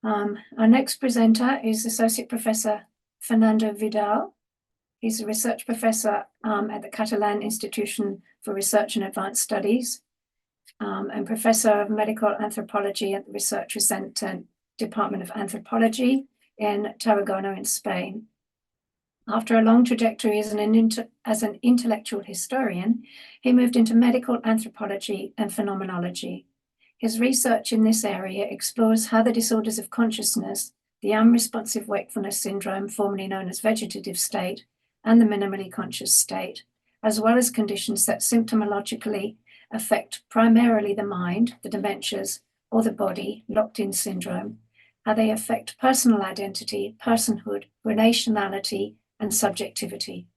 Our next presenter is Associate Professor Fernando Vidal. He's a research professor at the Catalan Institution for Research and Advanced Studies and Professor of Medical Anthropology at the Research Center, Department of Anthropology in Tarragona in Spain. After a long trajectory as an intellectual historian, he moved into medical anthropology and phenomenology. His research in this area explores how the disorders of consciousness, the unresponsive wakefulness syndrome, formerly known as vegetative state, and the minimally conscious state, as well as conditions that symptomatologically affect primarily the mind, the dementias, or the body, locked-in syndrome, how they affect personal identity, personhood, relationality, and subjectivity.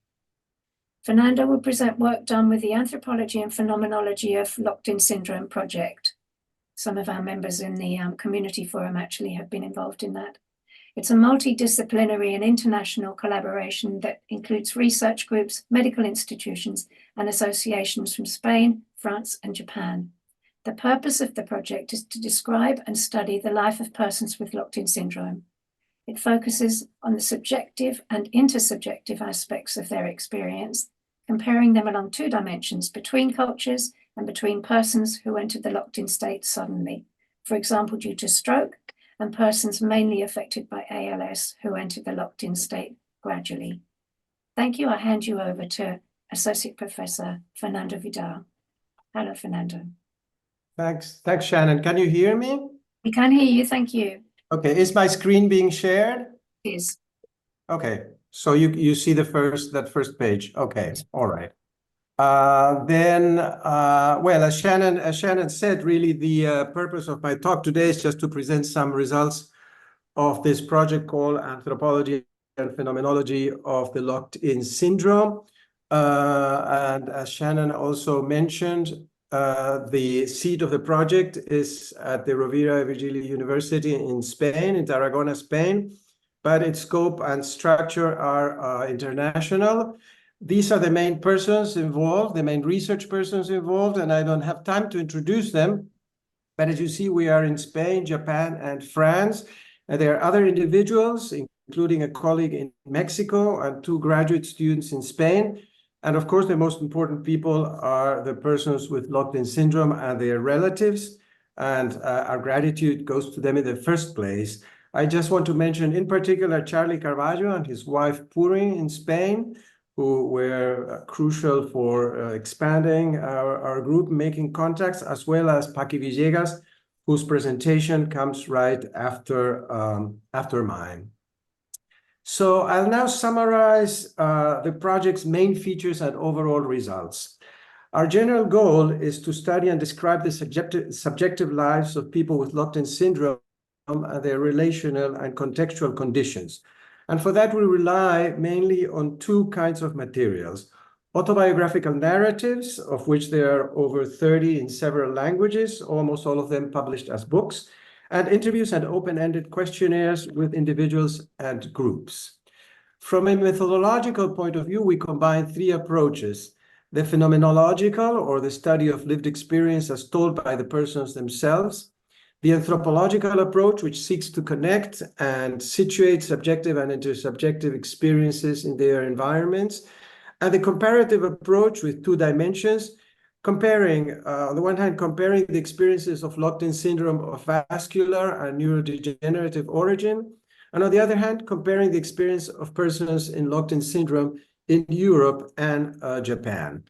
Fernando will present work done with the Anthropology and Phenomenology of Locked-in Syndrome project. Some of our members in the community forum actually have been involved in that. It's a multidisciplinary and international collaboration that includes research groups, medical institutions, and associations from Spain, France, and Japan. The purpose of the project is to describe and study the life of persons with locked-in syndrome. It focuses on the subjective and intersubjective aspects of their experience, comparing them along two dimensions, between cultures and between persons who entered the locked-in state suddenly, for example, due to stroke, and persons mainly affected by ALS who entered the locked-in state gradually. Thank you. I hand you over to Associate Professor Fernando Vidal. Hello, Fernando. Thanks, Shannon. Can you hear me? We can hear you. Thank you. Okay. Is my screen being shared? It is. Okay. So you see that first page. Okay. All right. Well, as Shannon said, really the purpose of my talk today is just to present some results of this project called Anthropology and Phenomenology of the Locked-in Syndrome. And as Shannon also mentioned, the seat of the project is at the Rovira Virgili University in Spain, in Tarragona, Spain, but its scope and structure are international. These are the main persons involved, the main research persons involved, and I don't have time to introduce them. But as you see, we are in Spain, Japan, and France. And there are other individuals, including a colleague in Mexico and 2 graduate students in Spain. And of course, the most important people are the persons with locked-in syndrome and their relatives. And our gratitude goes to them in the first place. I just want to mention in particular Charlie Carballo and his wife Puri in Spain, who were crucial for expanding our group, making contacts, as well as Paqui Villegas, whose presentation comes right after mine. So I'll now summarize the project's main features and overall results. Our general goal is to study and describe the subjective lives of people with locked-in syndrome and their relational and contextual conditions. And for that, we rely mainly on 2 kinds of materials: autobiographical narratives, of which there are over 30 in several languages, almost all of them published as books, and interviews and open-ended questionnaires with individuals and groups. From a methodological point of view, we combine 3 approaches: the phenomenological, or the study of lived experience as told by the persons themselves; the anthropological approach, which seeks to connect and situate subjective and intersubjective experiences in their environments; and the comparative approach with 2 dimensions, comparing, on the one hand, comparing the experiences of locked-in syndrome of vascular and neurodegenerative origin, and on the other hand, comparing the experience of persons in locked-in syndrome in Europe and Japan.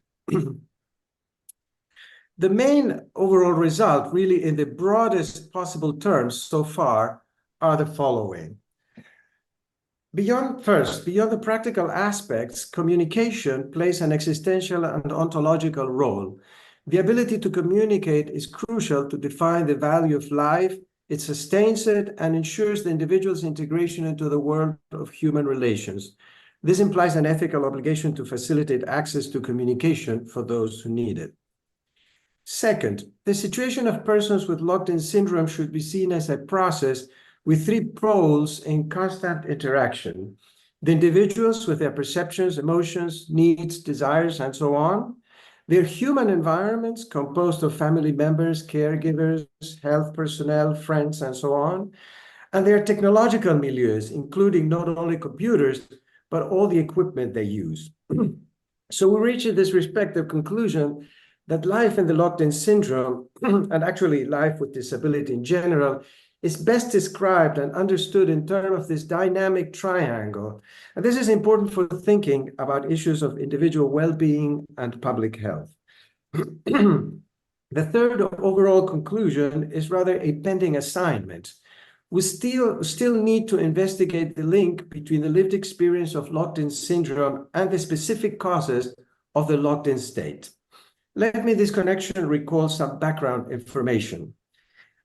The main overall result, really in the broadest possible terms so far, are the following. Beyond the practical aspects, communication plays an existential and ontological role. The ability to communicate is crucial to define the value of life. It sustains it and ensures the individual's integration into the world of human relations. This implies an ethical obligation to facilitate access to communication for those who need it. Second, the situation of persons with locked-in syndrome should be seen as a process with 3 poles in constant interaction: the individuals with their perceptions, emotions, needs, desires, and so on; their human environments composed of family members, caregivers, health personnel, friends, and so on; and their technological milieus, including not only computers, but all the equipment they use. So we reach in this respective conclusion that life in the locked-in syndrome, and actually life with disability in general, is best described and understood in terms of this dynamic triangle. And this is important for thinking about issues of individual well-being and public health. The third overall conclusion is rather a pending assignment. We still need to investigate the link between the lived experience of locked-in syndrome and the specific causes of the locked-in state. Let me, this connection, recall some background information.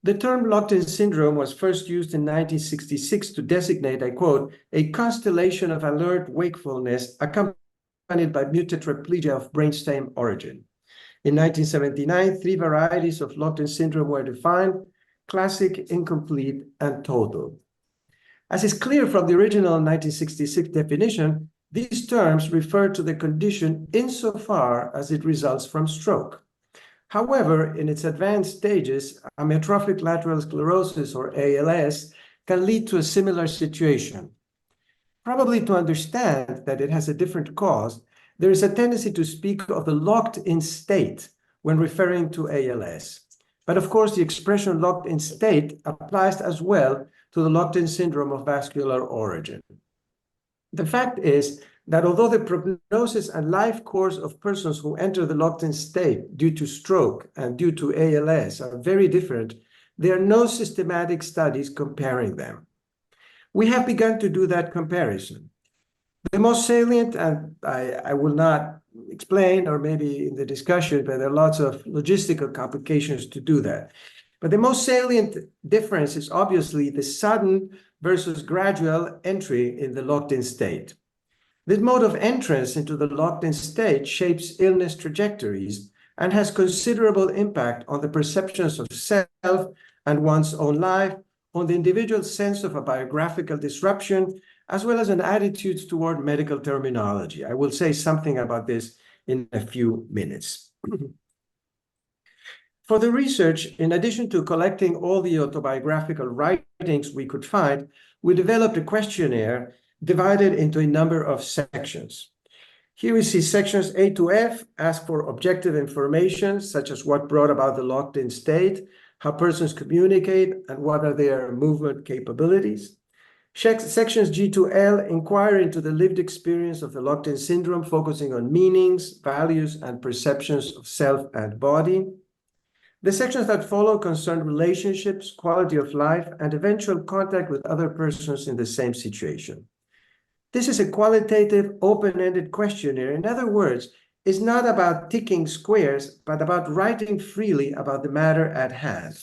The term locked-in syndrome was first used in 1966 to designate, I quote, a constellation of alert wakefulness accompanied by muted tetraplegia of brainstem origin. In 1979, 3 varieties of locked-in syndrome were defined: classic, incomplete, and total. As is clear from the original 1966 definition, these terms refer to the condition insofar as it results from stroke. However, in its advanced stages, amyotrophic lateral sclerosis, or ALS, can lead to a similar situation. Probably to understand that it has a different cause, there is a tendency to speak of the locked-in state when referring to ALS. But of course, the expression locked-in state applies as well to the locked-in syndrome of vascular origin. The fact is that although the prognosis and life course of persons who enter the locked-in state due to stroke and due to ALS are very different, there are no systematic studies comparing them. We have begun to do that comparison. The most salient, and I will not explain, or maybe in the discussion, but there are lots of logistical complications to do that. But the most salient difference is obviously the sudden versus gradual entry in the locked-in state. This mode of entrance into the locked-in state shapes illness trajectories and has considerable impact on the perceptions of self and one's own life, on the individual's sense of a biographical disruption, as well as an attitude toward medical terminology. I will say something about this in a few minutes. For the research, in addition to collecting all the autobiographical writings we could find, we developed a questionnaire divided into a number of sections. Here we see sections A to F ask for objective information, such as what brought about the locked-in state, how persons communicate, and what are their movement capabilities. Sections G to L inquire into the lived experience of the locked-in syndrome, focusing on meanings, values, and perceptions of self and body. The sections that follow concern relationships, quality of life, and eventual contact with other persons in the same situation. This is a qualitative, open-ended questionnaire. In other words, it's not about ticking squares, but about writing freely about the matter at hand.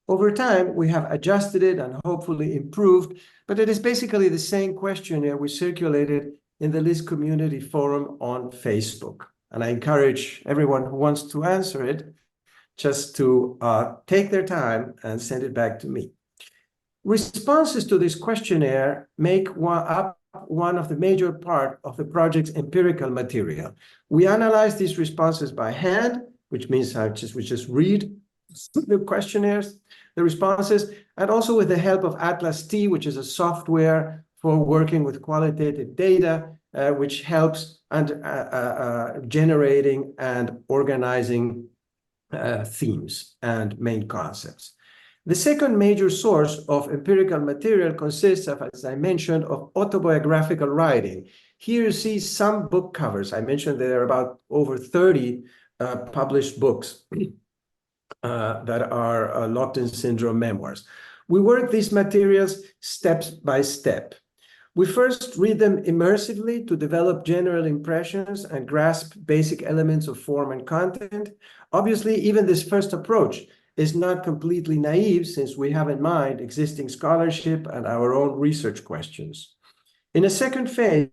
Over time, we have adjusted it and hopefully improved, but it is basically the same questionnaire we circulated in the LiS community forum on Facebook. And I encourage everyone who wants to answer it just to take their time and send it back to me. Responses to this questionnaire make up one of the major part of the project's empirical material. We analyze these responses by hand, which means we just read the questionnaires, the responses, and also with the help of Atlas T, which is a software for working with qualitative data, which helps generating and organizing themes and main concepts. The second major source of empirical material consists of, as I mentioned, of autobiographical writing. Here you see some book covers. I mentioned there are about over 30 published books that are locked-in syndrome memoirs. We work these materials step by step. We first read them immersively to develop general impressions and grasp basic elements of form and content. Obviously, even this first approach is not completely naive, since we have in mind existing scholarship and our own research questions. In a second phase,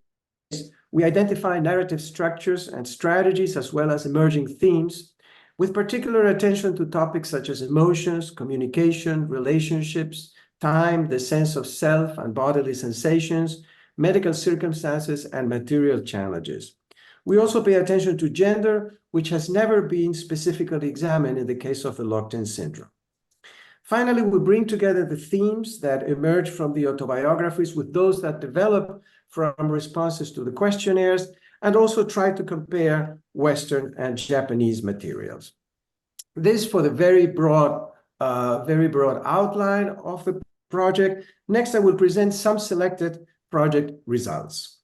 we identify narrative structures and strategies, as well as emerging themes, with particular attention to topics such as emotions, communication, relationships, time, the sense of self and bodily sensations, medical circumstances, and material challenges. We also pay attention to gender, which has never been specifically examined in the case of the locked-in syndrome. Finally, we bring together the themes that emerge from the autobiographies with those that develop from responses to the questionnaires, and also try to compare Western and Japanese materials. This for the very broad outline of the project. Next, I will present some selected project results.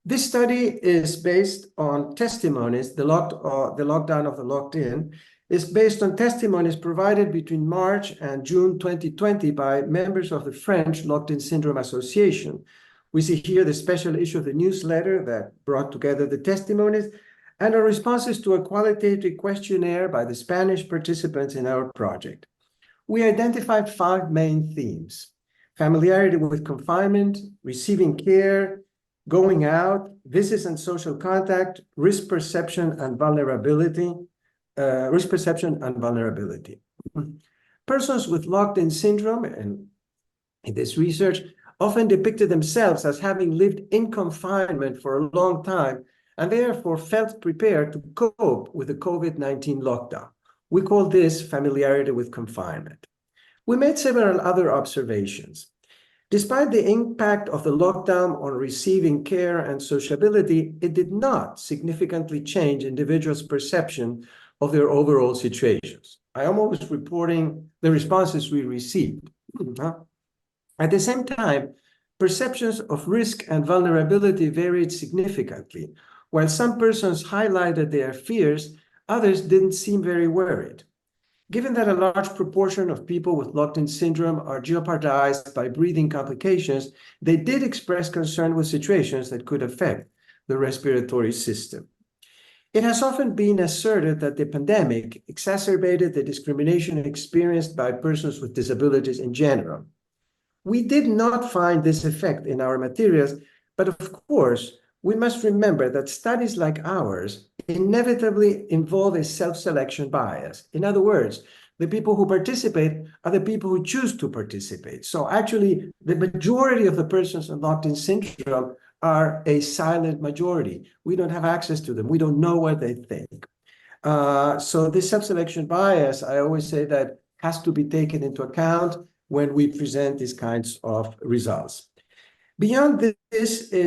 This study is based on testimonies. The lockdown of the locked-in is based on testimonies provided between March and June 2020 by members of the French Locked-in Syndrome Association. We see here the special issue of the newsletter that brought together the testimonies and our responses to a qualitative questionnaire by the Spanish participants in our project. We identified 5 main themes: familiarity with confinement, receiving care, going out, visits and social contact, risk perception and vulnerability. Persons with locked-in syndrome, and in this research, often depicted themselves as having lived in confinement for a long time and therefore felt prepared to cope with the COVID-19 lockdown. We call this familiarity with confinement. We made several other observations. Despite the impact of the lockdown on receiving care and sociability, it did not significantly change individuals' perception of their overall situations. I am always reporting the responses we received. At the same time, perceptions of risk and vulnerability varied significantly. While some persons highlighted their fears, others didn't seem very worried. Given that a large proportion of people with locked-in syndrome are jeopardized by breathing complications, they did express concern with situations that could affect the respiratory system. It has often been asserted that the pandemic exacerbated the discrimination experienced by persons with disabilities in general. We did not find this effect in our materials, but of course, we must remember that studies like ours inevitably involve a self-selection bias. In other words, the people who participate are the people who choose to participate. So actually, the majority of the persons with locked-in syndrome are a silent majority. We don't have access to them. We don't know what they think. So this self-selection bias, I always say that has to be taken into account when we present these kinds of results. Beyond this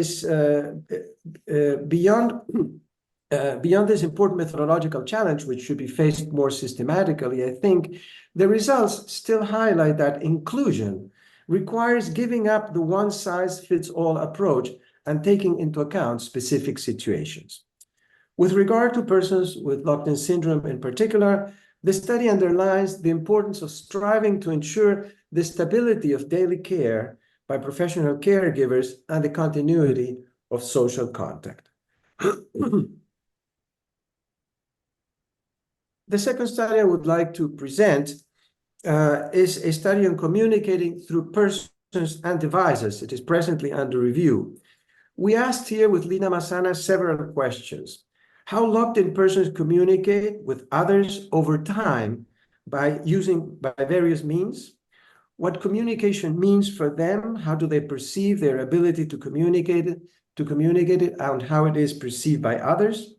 important methodological challenge, which should be faced more systematically, I think the results still highlight that inclusion requires giving up the one-size-fits-all approach and taking into account specific situations. With regard to persons with locked-in syndrome in particular, the study underlines the importance of striving to ensure the stability of daily care by professional caregivers and the continuity of social contact. The second study I would like to present is a study on communicating through persons and devices. It is presently under review. We asked here with Lina Massana several questions. How locked-in persons communicate with others over time by various means? What communication means for them? How do they perceive their ability to communicate it, and how it is perceived by others?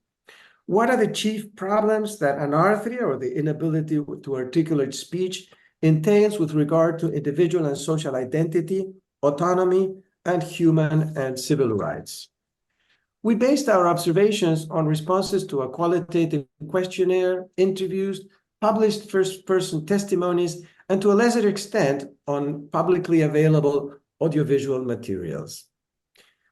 What are the chief problems that anarthria, or the inability to articulate speech, entails with regard to individual and social identity, autonomy, and human and civil rights? We based our observations on responses to a qualitative questionnaire, interviews, published first-person testimonies, and to a lesser extent on publicly available audiovisual materials.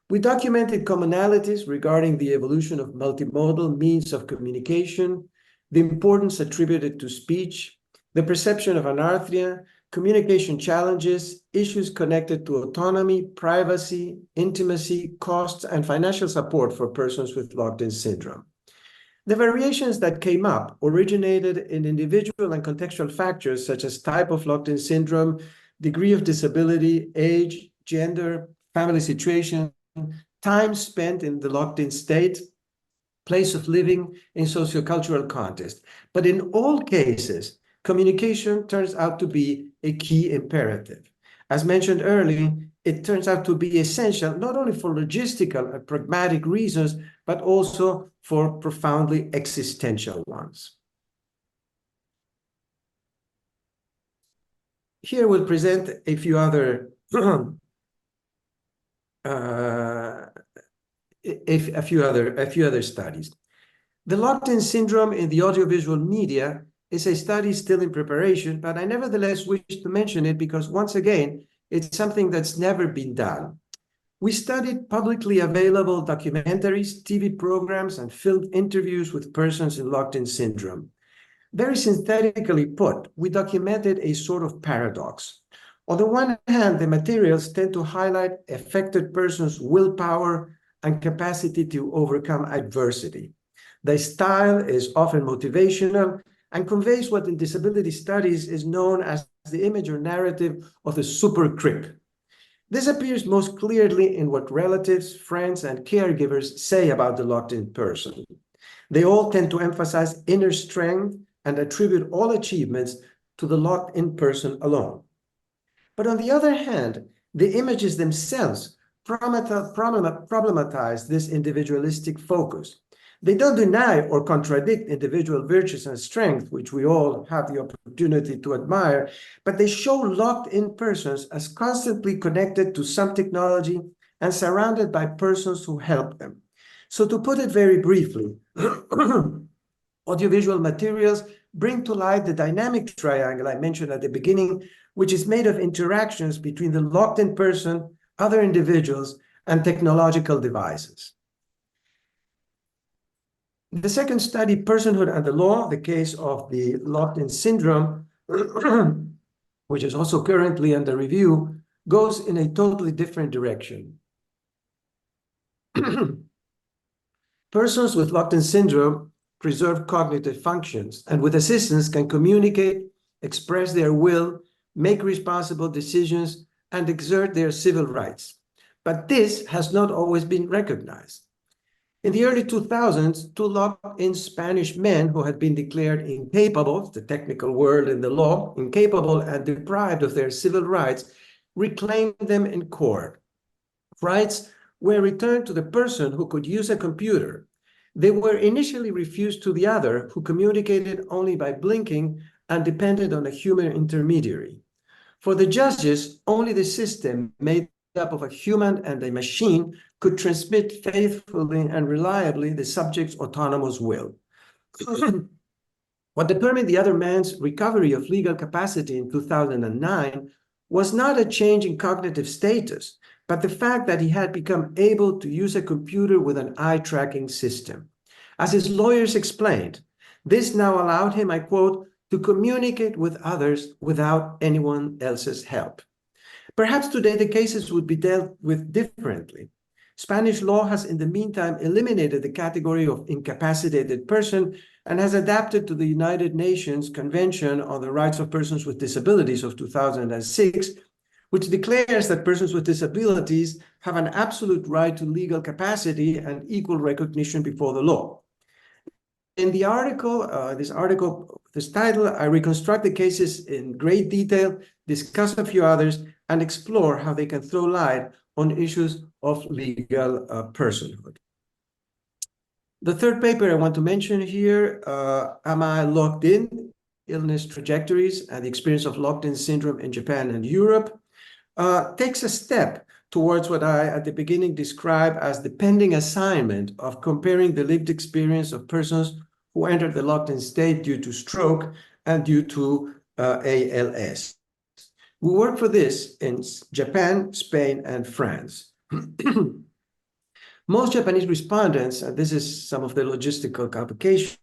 We documented commonalities regarding the evolution of multimodal means of communication, the importance attributed to speech, the perception of anarthria, communication challenges, issues connected to autonomy, privacy, intimacy, costs, and financial support for persons with locked-in syndrome. The variations that came up originated in individual and contextual factors such as type of locked-in syndrome, degree of disability, age, gender, family situation, time spent in the locked-in state, place of living in sociocultural context. But in all cases, communication turns out to be a key imperative. As mentioned earlier, it turns out to be essential not only for logistical and pragmatic reasons, but also for profoundly existential ones. here we'll present a few other a few other studies. The locked-in syndrome in the audiovisual media is a study still in preparation, but I nevertheless wish to mention it because, once again, it's something that's never been done. We studied publicly available documentaries, TV programs, and filmed interviews with persons in locked-in syndrome. Very synthetically put, we documented a sort of paradox. On the one hand, the materials tend to highlight affected persons' willpower and capacity to overcome adversity. The style is often motivational and conveys what in disability studies is known as the image or narrative of the super crip. This appears most clearly in what relatives, friends, and caregivers say about the locked-in person. They all tend to emphasize inner strength and attribute all achievements to the locked-in person alone. But on the other hand, the images themselves problematize this individualistic focus. They don't deny or contradict individual virtues and strength, which we all have the opportunity to admire, but they show locked-in persons as constantly connected to some technology and surrounded by persons who help them. So to put it very briefly, audiovisual materials bring to light the dynamic triangle I mentioned at the beginning, which is made of interactions between the locked-in person, other individuals, and technological devices. The second study, Personhood and the Law, the case of the locked-in syndrome, which is also currently under review, goes in a totally different direction. Persons with locked-in syndrome preserve cognitive functions and with assistance can communicate, express their will, make responsible decisions, and exert their civil rights. But this has not always been recognized. In the early 2000s, two locked-in Spanish men who had been declared incapable, the technical word in the law, incapable and deprived of their civil rights, reclaimed them in court. Rights were returned to the person who could use a computer. They were initially refused to the other, who communicated only by blinking and depended on a human intermediary. For the judges, only the system made up of a human and a machine could transmit faithfully and reliably the subject's autonomous will. What determined the other man's recovery of legal capacity in 2009 was not a change in cognitive status, but the fact that he had become able to use a computer with an eye-tracking system. As his lawyers explained, this now allowed him, I quote, to communicate with others without anyone else's help. Perhaps today the cases would be dealt with differently. Spanish law has in the meantime eliminated the category of incapacitated person and has adapted to the United Nations Convention on the Rights of Persons with Disabilities of 2006, which declares that persons with disabilities have an absolute right to legal capacity and equal recognition before the law. In the article, this title, I reconstruct the cases in great detail, discuss a few others, and explore how they can throw light on issues of legal personhood. The third paper I want to mention here, Am I Locked In? Illness Trajectories and the Experience of Locked-In Syndrome in Japan and Europe, takes a step towards what I, at the beginning, describe as the pending assignment of comparing the lived experience of persons who entered the locked-in state due to stroke and due to ALS. We work for this in Japan, Spain, and France. Most Japanese respondents, and this is some of the logistical complications,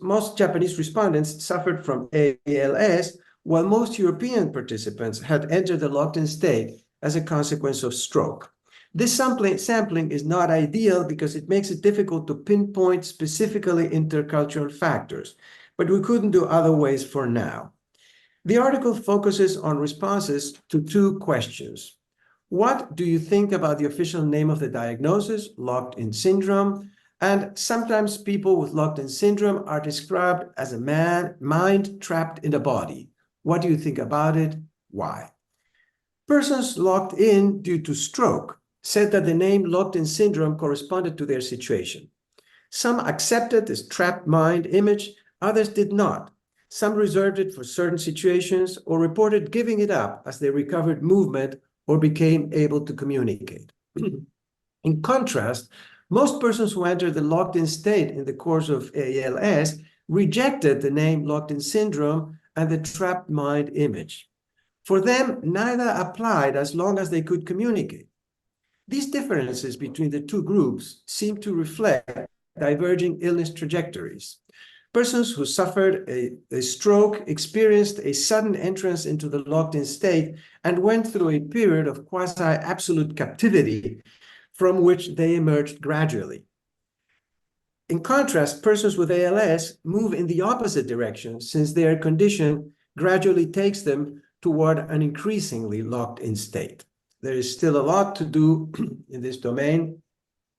most Japanese respondents suffered from ALS, while most European participants had entered the locked-in state as a consequence of stroke. This sampling is not ideal because it makes it difficult to pinpoint specifically intercultural factors, but we couldn't do other ways for now. The article focuses on responses to two questions. What do you think about the official name of the diagnosis, locked-in syndrome? And sometimes people with locked-in syndrome are described as a mind trapped in a body. What do you think about it? Why? Persons locked in due to stroke said that the name locked-in syndrome corresponded to their situation. Some accepted this trapped mind image, others did not. Some reserved it for certain situations or reported giving it up as they recovered movement or became able to communicate. In contrast, most persons who entered the locked-in state in the course of ALS rejected the name locked-in syndrome and the trapped mind image. For them, neither applied as long as they could communicate. These differences between the two groups seem to reflect diverging illness trajectories. Persons who suffered a stroke experienced a sudden entrance into the locked-in state and went through a period of quasi-absolute captivity from which they emerged gradually. In contrast, persons with ALS move in the opposite direction since their condition gradually takes them toward an increasingly locked-in state. There is still a lot to do in this domain,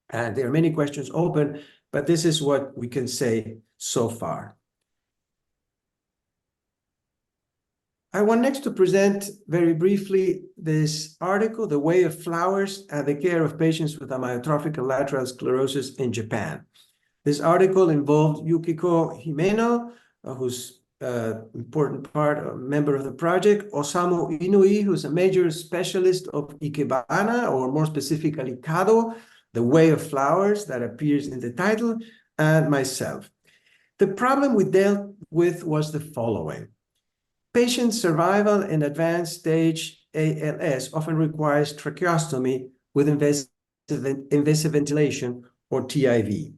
and there are many questions open, but this is what we can say so far. I want next to present very briefly this article, The Way of Flowers and the Care of Patients with Amyotrophic Lateral Sclerosis in Japan. This article involved Yukiko Himeno, who's important member of the project, Osamu Inui, who's a major specialist of Ikebana, or more specifically Kado, The Way of Flowers, that appears in the title, and myself. The problem we dealt with was the following. Patient survival in advanced stage ALS often requires tracheostomy with invasive ventilation, or TIV.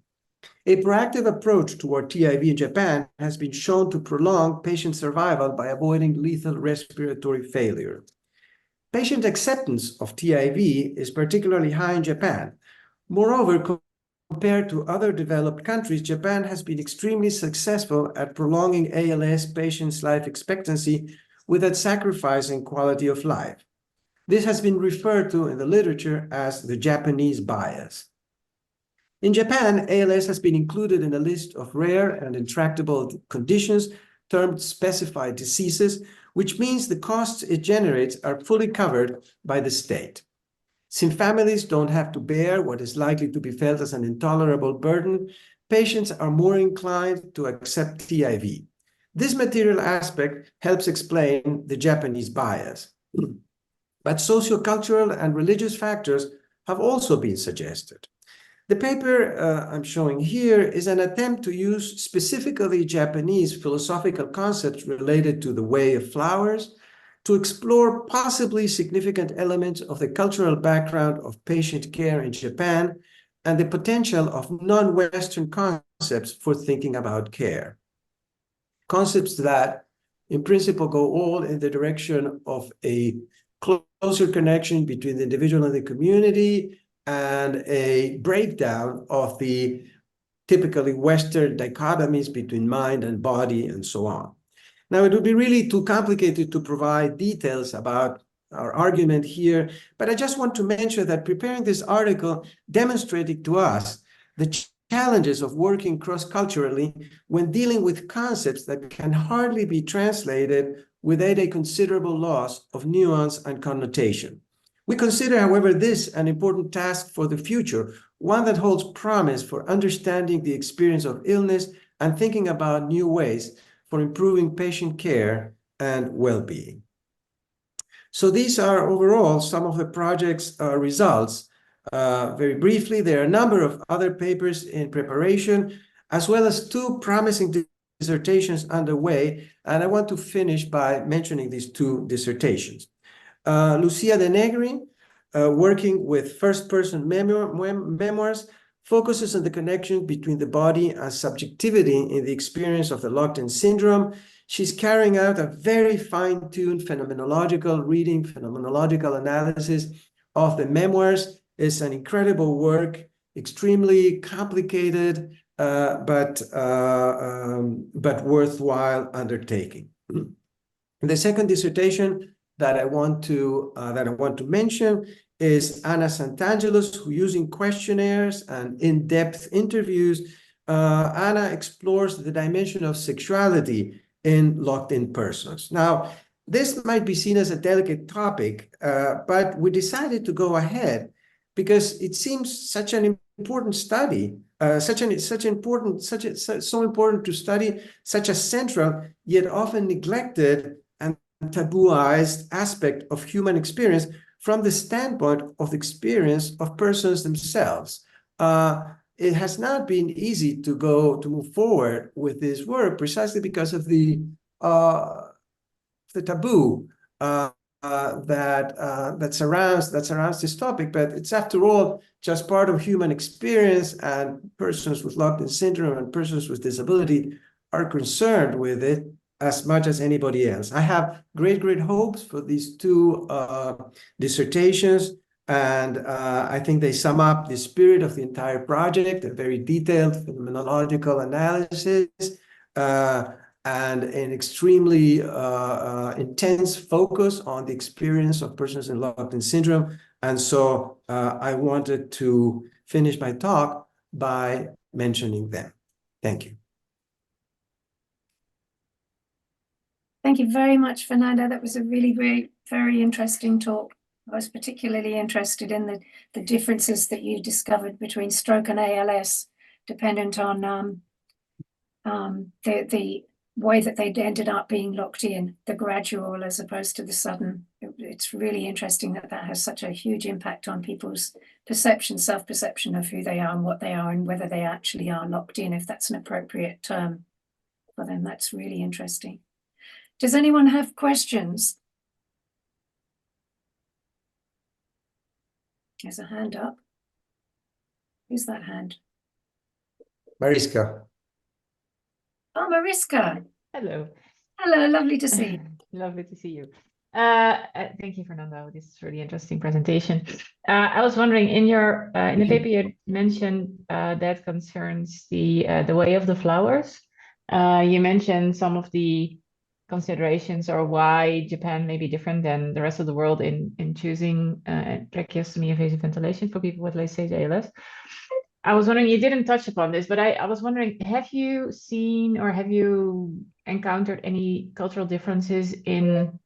A proactive approach toward TIV in Japan has been shown to prolong patient survival by avoiding lethal respiratory failure. Patient acceptance of TIV is particularly high in Japan. Moreover, compared to other developed countries, Japan has been extremely successful at prolonging ALS patients' life expectancy without sacrificing quality of life. This has been referred to in the literature as the Japanese bias. In Japan, ALS has been included in a list of rare and intractable conditions termed specified diseases, which means the costs it generates are fully covered by the state. Since families don't have to bear what is likely to be felt as an intolerable burden, patients are more inclined to accept TIV. This material aspect helps explain the Japanese bias. But sociocultural and religious factors have also been suggested. The paper I'm showing here is an attempt to use specifically Japanese philosophical concepts related to the way of flowers to explore possibly significant elements of the cultural background of patient care in Japan and the potential of non-Western concepts for thinking about care. Concepts that, in principle, go all in the direction of a closer connection between the individual and the community, and a breakdown of the typically Western dichotomies between mind and body and so on. Now, it would be really too complicated to provide details about our argument here, but I just want to mention that preparing this article demonstrated to us the challenges of working cross-culturally when dealing with concepts that can hardly be translated without a considerable loss of nuance and connotation. We consider, however, this an important task for the future, one that holds promise for understanding the experience of illness and thinking about new ways for improving patient care and well-being. So these are overall some of the project's results. Very briefly, there are a number of other papers in preparation, as well as two promising dissertations underway, and I want to finish by mentioning these two dissertations. Lucia De Negri, working with first-person memoirs, focuses on the connection between the body and subjectivity in the experience of the locked-in syndrome. She's carrying out a very fine-tuned phenomenological reading, phenomenological analysis of the memoirs. It's an incredible work, extremely complicated, but worthwhile undertaking. The second dissertation that I want to mention is Anna Santangelos, who, using questionnaires and in-depth interviews, Anna explores the dimension of sexuality in locked-in persons. Now, this might be seen as a delicate topic, but we decided to go ahead because it seems such an important study, so important to study such a central yet often neglected and tabooized aspect of human experience from the standpoint of the experience of persons themselves. It has not been easy to move forward with this work precisely because of the taboo that surrounds this topic, but it's after all just part of human experience, and persons with locked-in syndrome and persons with disability are concerned with it as much as anybody else. I have great hopes for these two dissertations, and I think they sum up the spirit of the entire project, a very detailed phenomenological analysis, and an extremely intense focus on the experience of persons in locked-in syndrome. And so I wanted to finish my talk by mentioning them. Thank you. Thank you very much, Fernando. That was a really very interesting talk. I was particularly interested in the differences that you discovered between stroke and ALS, dependent on the way that they ended up being locked in, the gradual as opposed to the sudden. It's really interesting that has such a huge impact on people's perception, self-perception of who they are and what they are, and whether they actually are locked in, if that's an appropriate term for them. That's really interesting. Does anyone have questions? There's a hand up. Who's that hand? Mariska. Oh, Mariska. Hello. Hello, lovely to see you. Lovely to see you. Thank you, Fernando. This is a really interesting presentation. I was wondering, in your in the paper you mentioned that concerns the way of the flowers. You mentioned some of the considerations or why Japan may be different than the rest of the world in choosing tracheostomy invasive ventilation for people with late-stage ALS. I was wondering, you didn't touch upon this, but I was wondering, have you seen or have you encountered any cultural differences in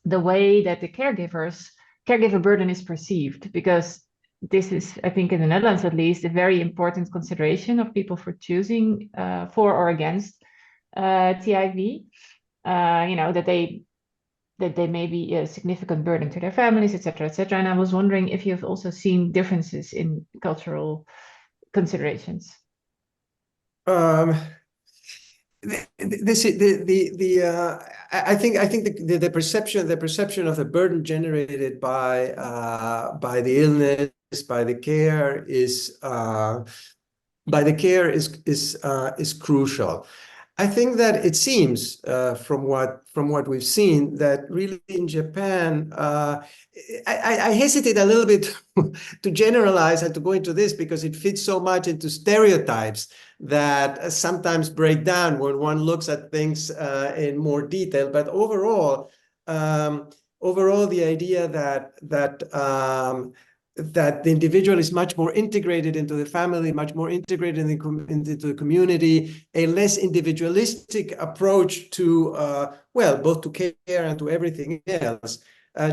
the way that the caregiver burden is perceived? Because this is, I think in the Netherlands at least, a very important consideration of people for choosing for or against TIV. You know, that they may be a significant burden to their families, etc., etc. And I was wondering if you've also seen differences in cultural considerations. I think the perception of the burden generated by the illness, by the care is crucial. I think that it seems from what we've seen that really in Japan, I hesitate a little bit to generalize and to go into this because it fits so much into stereotypes that sometimes break down when one looks at things in more detail. But overall, the idea that the individual is much more integrated into the family, much more integrated into the community, a less individualistic approach to, well, both to care and to everything else,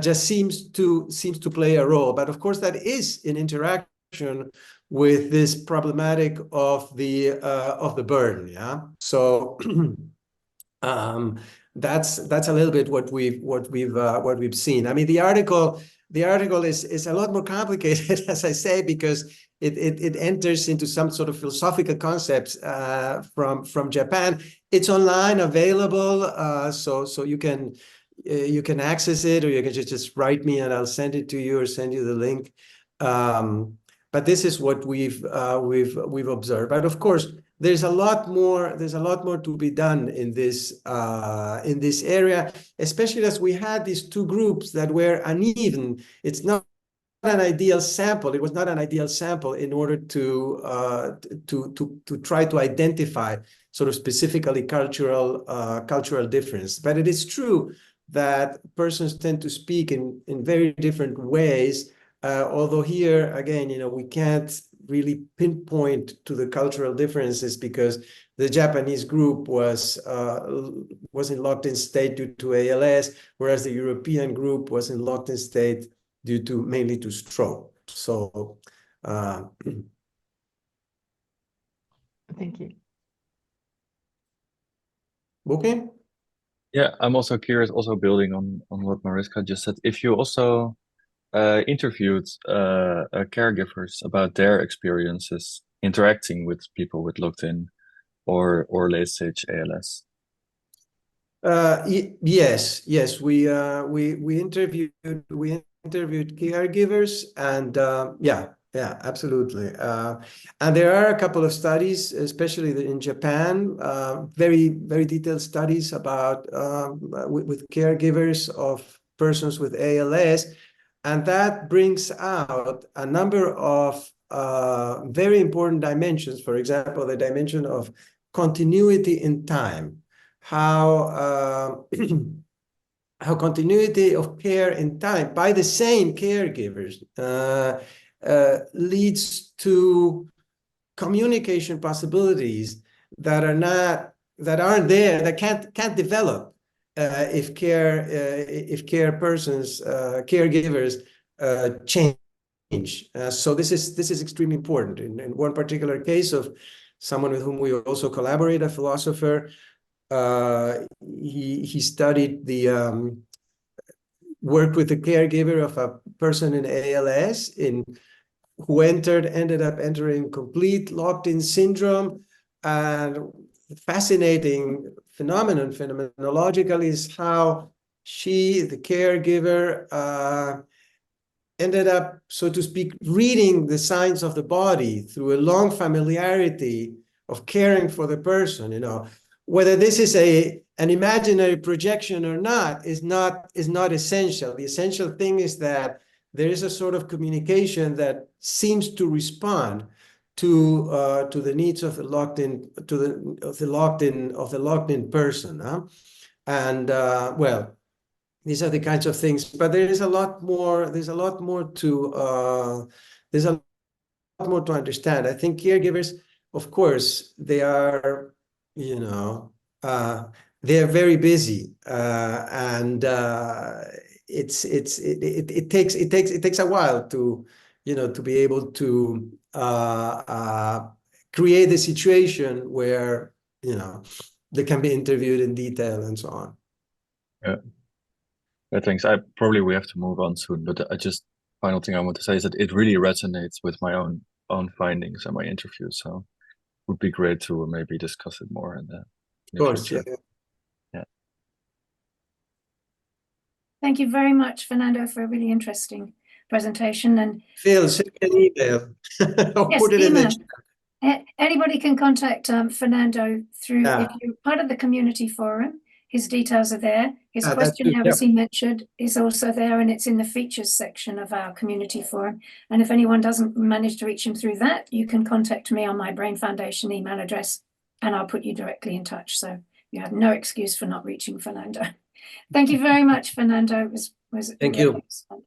just seems to play a role. But of course, that is in interaction with this problematic of the burden. Yeah. So that's a little bit what we've seen. I mean, the article is a lot more complicated, as I say, because it enters into some sort of philosophical concepts from Japan. It's online available, so you can access it, or you can just write me and I'll send it to you or send you the link. But this is what we've observed. But of course, there's a lot more to be done in this area, especially as we had these two groups that were uneven. It's not an ideal sample. It was not an ideal sample in order to try to identify sort of specifically cultural difference. But it is true that persons tend to speak in very different ways. Although here again, we can't really pinpoint to the cultural differences because the Japanese group was in locked-in state due to ALS, whereas the European group was in locked-in state due to mainly to stroke. So, Thank you. okay. Yeah, I'm also curious, also building on what Mariska just said, if you also interviewed caregivers about their experiences interacting with people with locked-in or late stage ALS. Yes, we interviewed caregivers, and yeah, absolutely. And there are a couple of studies, especially in Japan, very detailed studies about with caregivers of persons with ALS, and that brings out a number of very important dimensions. For example, the dimension of continuity in time. How continuity of care in time by the same caregivers leads to communication possibilities that aren't there, that can't develop if caregivers change. So this is extremely important. In one particular case of someone with whom we also collaborate, a philosopher, he studied the worked with the caregiver of a person in ALS who ended up entering complete locked-in syndrome. And fascinating phenomenon phenomenologically is how the caregiver, ended up, so to speak, reading the signs of the body through a long familiarity of caring for the person. Whether this is an imaginary projection or not is not essential. The essential thing is that there is a sort of communication that seems to respond to the needs of the locked-in person. And well, these are the kinds of things, but there is a lot more. There's a lot more to understand. I think caregivers, of course, they are. They're very busy, and it takes a while to be able to create the situation where they can be interviewed in detail and so on. Yeah, thanks. We have to move on soon, but final thing I want to say is that it really resonates with my own findings and my interviews. So it would be great to maybe discuss it more in the future. Yeah. Thank you very much, Fernando, for a really interesting presentation. And Phil, send me an email. I'll yes, put it in the email. chat. Anybody can contact Fernando through, if you're part of the community forum, his details are there. His questionnaire, as he mentioned, is also there, and it's in the features section of our community forum. And if anyone doesn't manage to reach him through that, you can contact me on my Brain Foundation email address, and I'll put you directly in touch. So you have no excuse for not reaching Fernando. Thank you very much, Fernando. It was Thank you. Excellent.